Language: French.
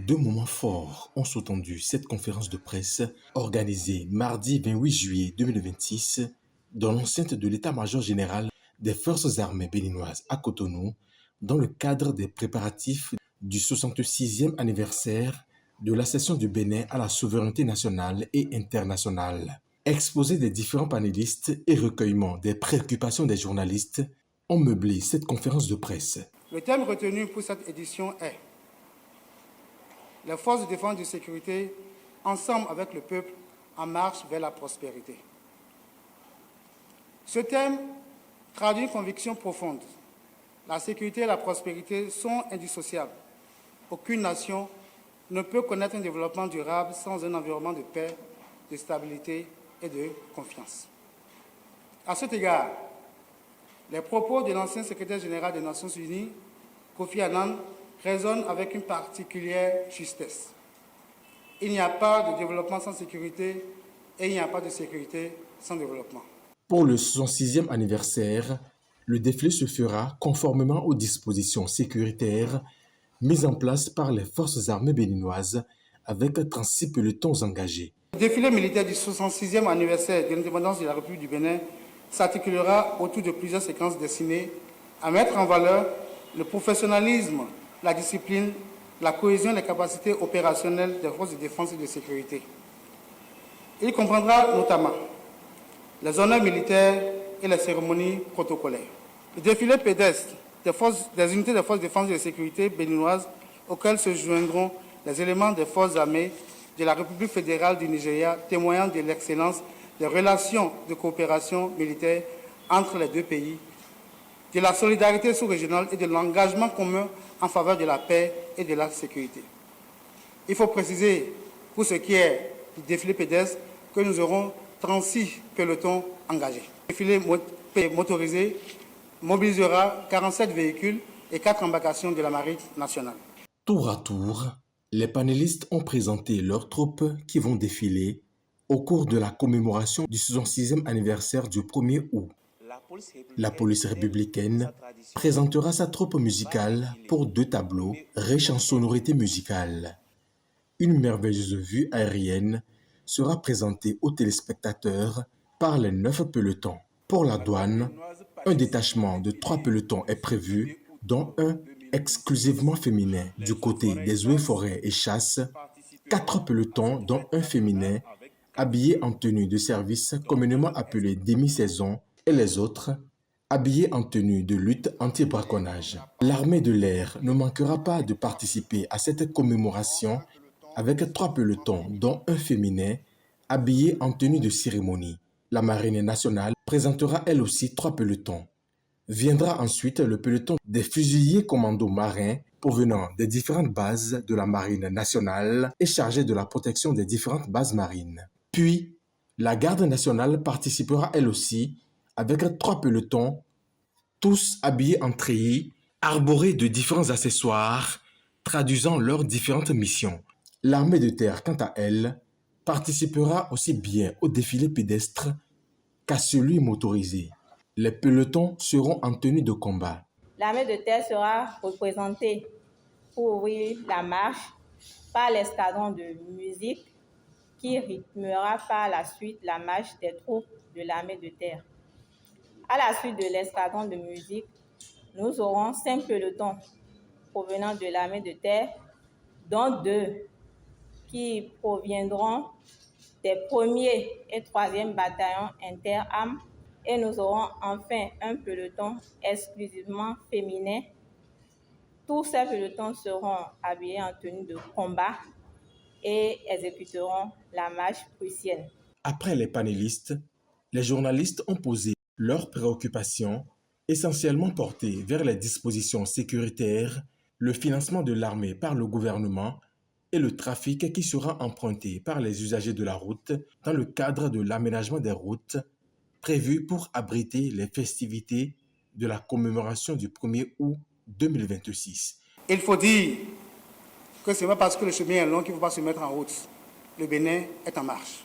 Deux moments forts ont sous-tendu cette conférence de presse organisée mardi 28 juillet 2026 dans l'enceinte de l'état-major général des forces armées béninoises à Cotonou dans le cadre des préparatifs du 66e anniversaire de l'accession du Bénin à la souveraineté nationale et internationale. Exposé des différents panélistes et recueillement des préoccupations des journalistes ont meublé cette conférence de presse. Le thème retenu pour cette édition est « Les forces de défense et de sécurité, ensemble avec le peuple, en marche vers la prospérité ». Ce thème traduit une conviction profonde. La sécurité et la prospérité sont indissociables. Aucune nation ne peut connaître un développement durable sans un environnement de paix, de stabilité et de confiance. À cet égard, les propos de l'ancien secrétaire général des Nations Unies, Kofi Annan, résonnent avec une particulière justesse. Il n'y a pas de développement sans sécurité et il n'y a pas de sécurité sans développement. Pour le 66e anniversaire, le défilé se fera conformément aux dispositions sécuritaires mises en place par les forces armées béninoises avec 36 pelotons engagés. Le défilé militaire du 66e anniversaire de l'indépendance de la République du Bénin s'articulera autour de plusieurs séquences destinées à mettre en valeur le professionnalisme, la discipline, la cohésion et les capacités opérationnelles des forces de défense et de sécurité. Il comprendra notamment les honneurs militaires et les cérémonies protocolaires. Le défilé pédestre des unités des forces de défense et de sécurité béninoises auxquelles se joindront les éléments des forces armées de la République fédérale du Nigeria, témoignant de l'excellence des relations de coopération militaire entre les deux pays, de la solidarité sous-régionale et de l'engagement commun en faveur de la paix et de la sécurité. Il faut préciser, pour ce qui est du défilé pédestre, que nous aurons 36 pelotons engagés. Le défilé motorisé mobilisera 47 véhicules et 4 embarcations de la Marine nationale. Tour à tour, les panélistes ont présenté leurs troupes qui vont défiler au cours de la commémoration du 66e anniversaire du 1er août. La police républicaine présentera sa troupe musicale pour 2 tableaux riches en sonorités musicales. Une merveilleuse vue aérienne sera présentée aux téléspectateurs par les 9 pelotons. Pour la douane, un détachement de 3 pelotons est prévu, dont un exclusivement féminin du côté des eaux et forêts et chasse, 4 pelotons dont un féminin habillés en tenue de service communément appelée demi-saison et les autres habillés en tenue de lutte anti-braconnage. L'armée de l'air ne manquera pas de participer à cette commémoration avec 3 pelotons dont un féminin habillé en tenue de cérémonie. La marine nationale présentera elle aussi 3 pelotons. Viendra ensuite le peloton des fusiliers commandos marins provenant des différentes bases de la marine nationale et chargés de la protection des différentes bases marines. Puis, la garde nationale participera elle aussi avec 3 pelotons, tous habillés en treillis, arborés de différents accessoires, traduisant leurs différentes missions. L'armée de terre, quant à elle, participera aussi bien au défilé pédestre qu'à celui motorisé. Les pelotons seront en tenue de combat. L'armée de terre sera représentée pour ouvrir la marche par l'escadron de musique qui rythmera par la suite la marche des troupes de l'armée de terre. À la suite de l'escadron de musique, nous aurons 5 pelotons provenant de l'armée de terre, dont 2 qui proviendront des 1er et 3e bataillons interarmes. Et nous aurons enfin un peloton exclusivement féminin. Tous ces pelotons seront habillés en tenue de combat et exécuteront la marche prussienne. Après les panélistes, les journalistes ont posé leurs préoccupations, essentiellement portées vers les dispositions sécuritaires, le financement de l'armée par le gouvernement et le trafic qui sera emprunté par les usagers de la route dans le cadre de l'aménagement des routes prévu pour abriter les festivités de la commémoration du 1er août 2026. Il faut dire que ce n'est pas parce que le chemin est long qu'il ne faut pas se mettre en route. Le Bénin est en marche.